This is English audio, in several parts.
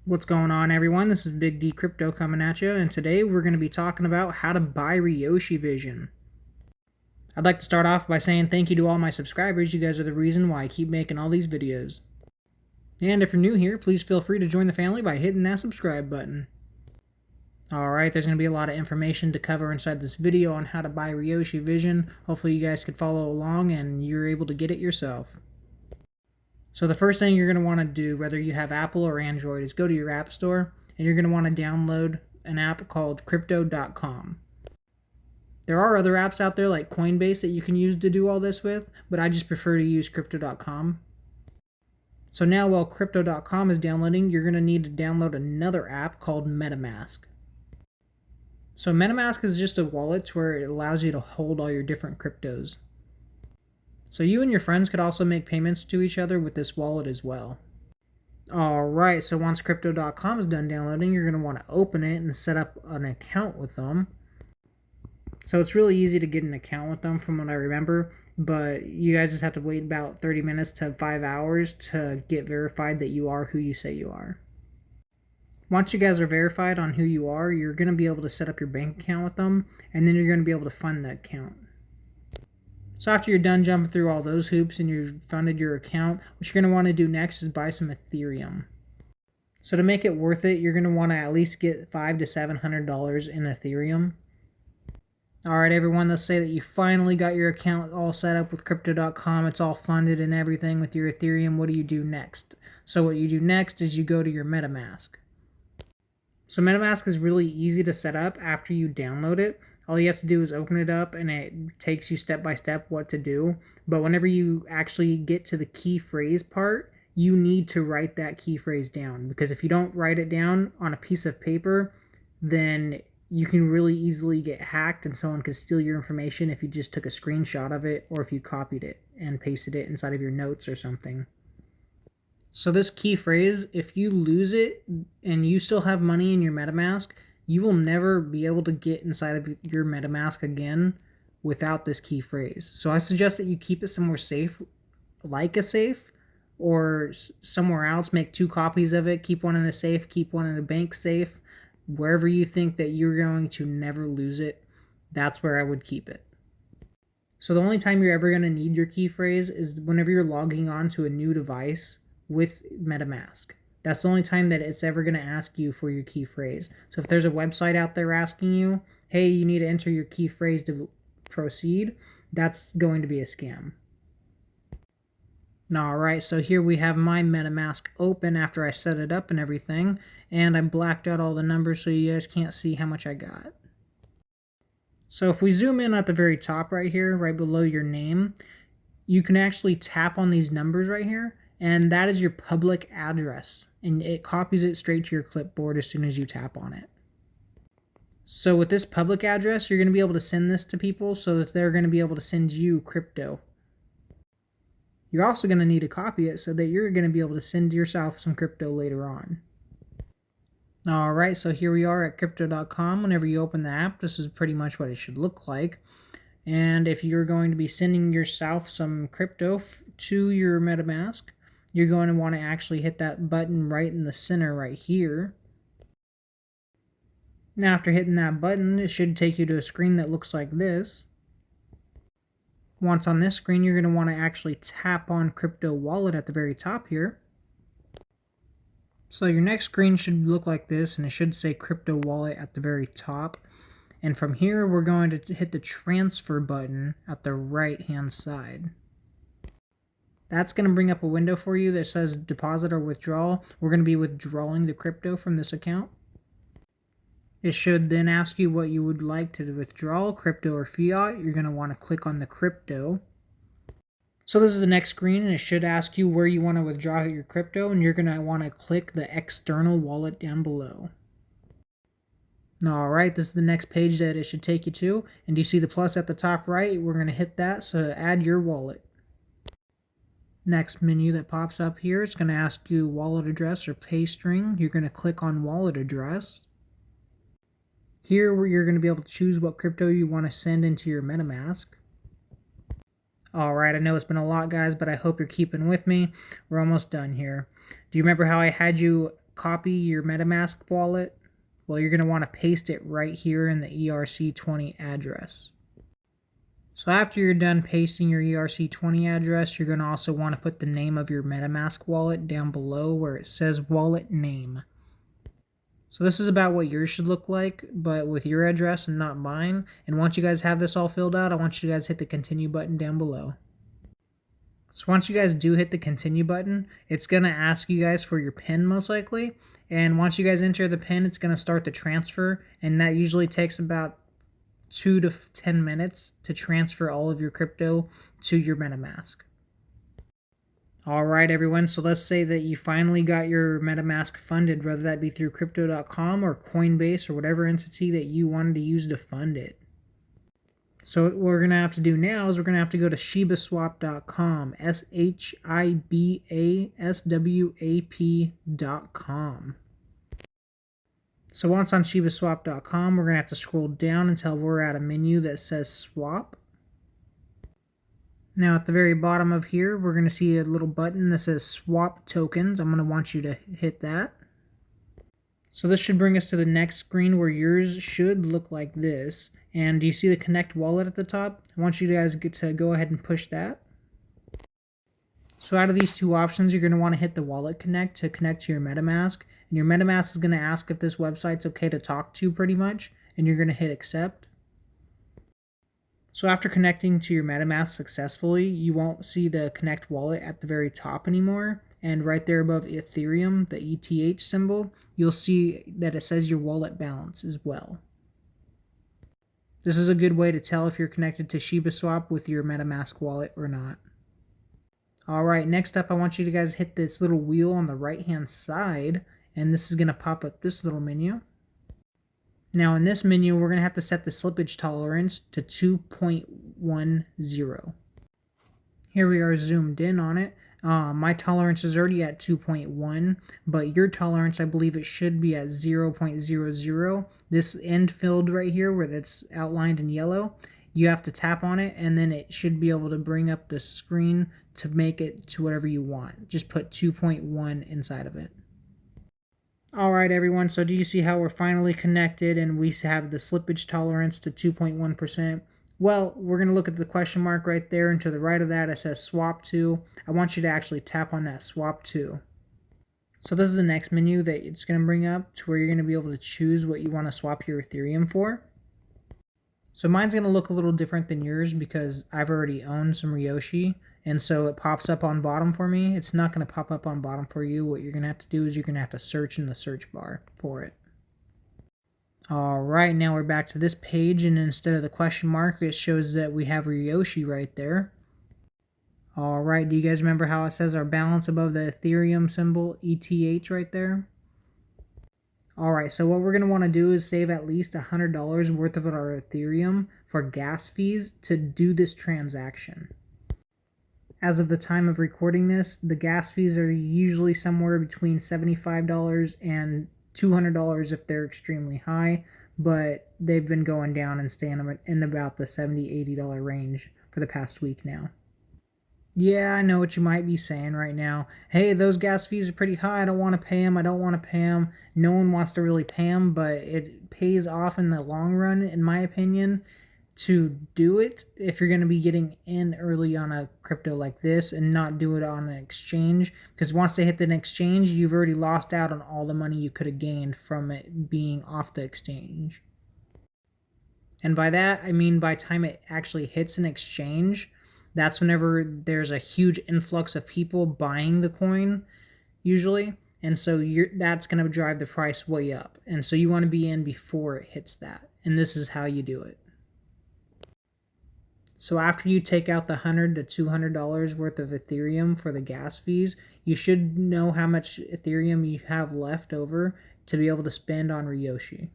What's going on, everyone? This is Big D Crypto coming at you, and today we're going to be talking about how to buy Ryoshi Vision. I'd like to start off by saying thank you to all my subscribers. You guys are the reason why I keep making all these videos. And if you're new here, please feel free to join the family by hitting that subscribe button. Alright, there's going to be a lot of information to cover inside this video on how to buy Ryoshi Vision. Hopefully you guys could follow along and you're able to get it yourself. So the first thing you're going to want to do, whether you have Apple or Android, is go to your app store and you're going to want to download an app called crypto.com. There are other apps out there like Coinbase that you can use to do all this with, but I just prefer to use crypto.com. So now while crypto.com is downloading, you're going to need to download another app called MetaMask. So MetaMask is just a wallet where it allows you to hold all your different cryptos. So you and your friends could also make payments to each other with this wallet as well. Alright, so once crypto.com is done downloading, you're going to want to open it and set up an account with them. So it's really easy to get an account with them from what I remember, but you guys just have to wait about 30 minutes to 5 hours to get verified that you are who you say you are. Once you guys are verified on who you are, you're going to be able to set up your bank account with them, and then you're going to be able to fund that account. So after you're done jumping through all those hoops and you've funded your account, what you're going to want to do next is buy some Ethereum. So to make it worth it, you're going to want to at least get $500 to $700 in Ethereum. Alright everyone, let's say that you finally got your account all set up with crypto.com, it's all funded and everything with your Ethereum. What do you do next? So what you do next is you go to your MetaMask. So MetaMask is really easy to set up after you download it. All you have to do is open it up and it takes you step by step what to do. But whenever you actually get to the key phrase part, you need to write that key phrase down. Because if you don't write it down on a piece of paper, then you can really easily get hacked and someone could steal your information if you just took a screenshot of it or if you copied it and pasted it inside of your notes or something. So this key phrase, if you lose it and you still have money in your MetaMask, you will never be able to get inside of your MetaMask again without this key phrase. So I suggest that you keep it somewhere safe, like a safe, or somewhere else. Make 2 copies of it, keep one in a safe, keep one in a bank safe. Wherever you think that you're going to never lose it, that's where I would keep it. So the only time you're ever going to need your key phrase is whenever you're logging on to a new device with MetaMask. That's the only time that it's ever going to ask you for your key phrase. So if there's a website out there asking you, hey, you need to enter your key phrase to proceed, that's going to be a scam. Alright, so here we have my MetaMask open after I set it up and everything, and I blacked out all the numbers so you guys can't see how much I got. So if we zoom in at the very top right here, right below your name, you can actually tap on these numbers right here, and that is your public address, and it copies it straight to your clipboard as soon as you tap on it. So with this public address, you're going to be able to send this to people so that they're going to be able to send you crypto. You're also going to need to copy it so that you're going to be able to send yourself some crypto later on. Alright, so here we are at crypto.com. Whenever you open the app, this is pretty much what it should look like. And if you're going to be sending yourself some crypto to your MetaMask, you're going to want to actually hit that button right in the center right here. Now after hitting that button, it should take you to a screen that looks like this. Once on this screen, you're going to want to actually tap on Crypto Wallet at the very top here. So your next screen should look like this, and it should say Crypto Wallet at the very top. And from here, we're going to hit the transfer button at the right hand side. That's going to bring up a window for you that says deposit or withdrawal. We're going to be withdrawing the crypto from this account. It should then ask you what you would like to withdraw, crypto or fiat. You're going to want to click on the crypto. So this is the next screen, and it should ask you where you want to withdraw your crypto, and you're going to want to click the external wallet down below. Alright, this is the next page that it should take you to, and do you see the plus at the top right? We're going to hit that, so add your wallet. Next menu that pops up here, it's going to ask you wallet address or pay string. You're going to click on wallet address. Here you're going to be able to choose what crypto you want to send into your MetaMask. Alright, I know it's been a lot, guys, but I hope you're keeping with me. We're almost done here. Do you remember how I had you copy your MetaMask wallet, well, you're going to want to paste it right here in the ERC20 address. So after you're done pasting your ERC20 address, you're going to also want to put the name of your MetaMask wallet down below where it says wallet name. So this is about what yours should look like, but with your address and not mine. And once you guys have this all filled out, I want you guys to hit the continue button down below. So once you guys do hit the continue button, it's going to ask you guys for your PIN most likely. And once you guys enter the PIN, it's going to start the transfer. And that usually takes about 2 to 10 minutes to transfer all of your crypto to your MetaMask. Alright everyone, so let's say that you finally got your MetaMask funded, whether that be through Crypto.com or Coinbase or whatever entity that you wanted to use to fund it. So what we're going to have to do now is we're going to have to go to shibaswap.com, shibaswap.com. So once on shibaswap.com, we're going to have to scroll down until we're at a menu that says swap. Now at the very bottom of here, we're going to see a little button that says swap tokens. I'm going to want you to hit that. So this should bring us to the next screen where yours should look like this. And do you see the connect wallet at the top? I want you guys to go ahead and push that. So out of these two options, you're going to want to hit the wallet connect to connect to your MetaMask. And your MetaMask is going to ask if this website's okay to talk to pretty much. And you're going to hit accept. So after connecting to your MetaMask successfully, you won't see the connect wallet at the very top anymore. And right there above Ethereum, the ETH symbol, you'll see that it says your wallet balance as well. This is a good way to tell if you're connected to ShibaSwap with your MetaMask wallet or not. Alright, next up I want you to guys hit this little wheel on the right hand side, and this is going to pop up this little menu. Now in this menu, we're going to have to set the slippage tolerance to 2.10. Here we are zoomed in on it. My tolerance is already at 2.1, but your tolerance, I believe it should be at 0.00. This end field right here where that's outlined in yellow, you have to tap on it and then it should be able to bring up the screen to make it to whatever you want. Just put 2.1 inside of it. Alright everyone, so do you see how we're finally connected and we have the slippage tolerance to 2.1%? Well, we're going to look at the question mark right there, and to the right of that it says swap to. I want you to actually tap on that swap to. So this is the next menu that it's going to bring up to where you're going to be able to choose what you want to swap your Ethereum for. So mine's going to look a little different than yours because I've already owned some Ryoshi, and so it pops up on bottom for me. It's not going to pop up on bottom for you. What you're going to have to do is you're going to have to search in the search bar for it. Alright, now we're back to this page, and instead of the question mark, it shows that we have Ryoshi right there. Alright, do you guys remember how it says our balance above the Ethereum symbol, ETH, right there? Alright, so what we're going to want to do is save at least $100 worth of our Ethereum for gas fees to do this transaction. As of the time of recording this, the gas fees are usually somewhere between $75 and $200 if they're extremely high, but they've been going down and staying in about the $70-$80 range for the past week now. Yeah, I know what you might be saying right now. Hey, those gas fees are pretty high. I don't want to pay them. I don't want to pay them. No one wants to really pay them, but it pays off in the long run, in my opinion, to do it if you're going to be getting in early on a crypto like this and not do it on an exchange, because once they hit the exchange, you've already lost out on all the money you could have gained from it being off the exchange. And by that, I mean by the time it actually hits an exchange, that's whenever there's a huge influx of people buying the coin, usually, and so that's going to drive the price way up. And so you want to be in before it hits that, and this is how you do it. So after you take out the $100 to $200 worth of Ethereum for the gas fees, you should know how much Ethereum you have left over to be able to spend on Ryoshi.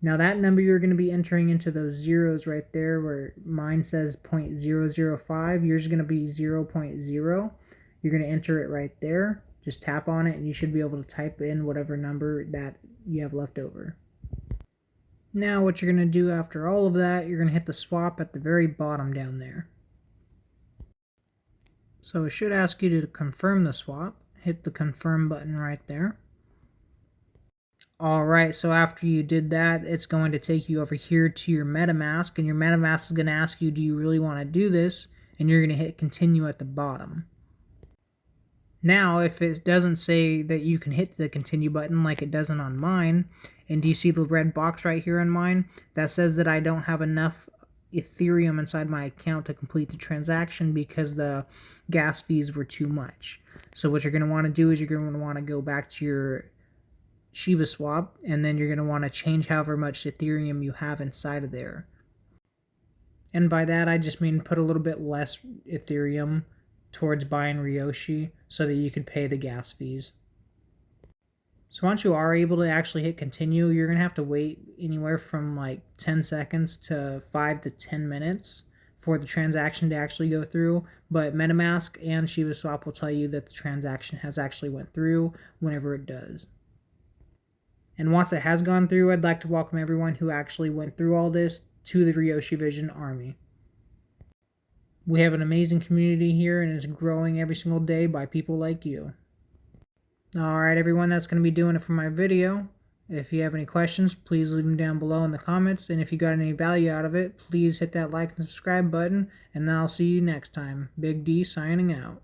Now that number you're going to be entering into those zeros right there where mine says 0.005, yours is going to be 0.0. You're going to enter it right there. Just tap on it and you should be able to type in whatever number that you have left over. Now what you're going to do after all of that, you're going to hit the swap at the very bottom down there. So it should ask you to confirm the swap. Hit the confirm button right there. Alright, so after you did that, it's going to take you over here to your MetaMask, and your MetaMask is going to ask you, do you really want to do this? And you're going to hit continue at the bottom. Now, if it doesn't say that you can hit the continue button like it doesn't on mine, and do you see the red box right here on mine? That says that I don't have enough Ethereum inside my account to complete the transaction because the gas fees were too much. So what you're going to want to do is you're going to want to go back to your Shiba swap, and then you're going to want to change however much Ethereum you have inside of there. And by that I just mean put a little bit less Ethereum towards buying Ryoshi so that you can pay the gas fees. So once you are able to actually hit continue, you're going to have to wait anywhere from like 10 seconds to 5 to 10 minutes for the transaction to actually go through, but MetaMask and Shiba Swap will tell you that the transaction has actually went through whenever it does. And once it has gone through, I'd like to welcome everyone who actually went through all this to the Ryoshi Vision Army. We have an amazing community here, and it's growing every single day by people like you. Alright everyone, that's going to be doing it for my video. If you have any questions, please leave them down below in the comments, and if you got any value out of it, please hit that like and subscribe button, and I'll see you next time. Big D signing out.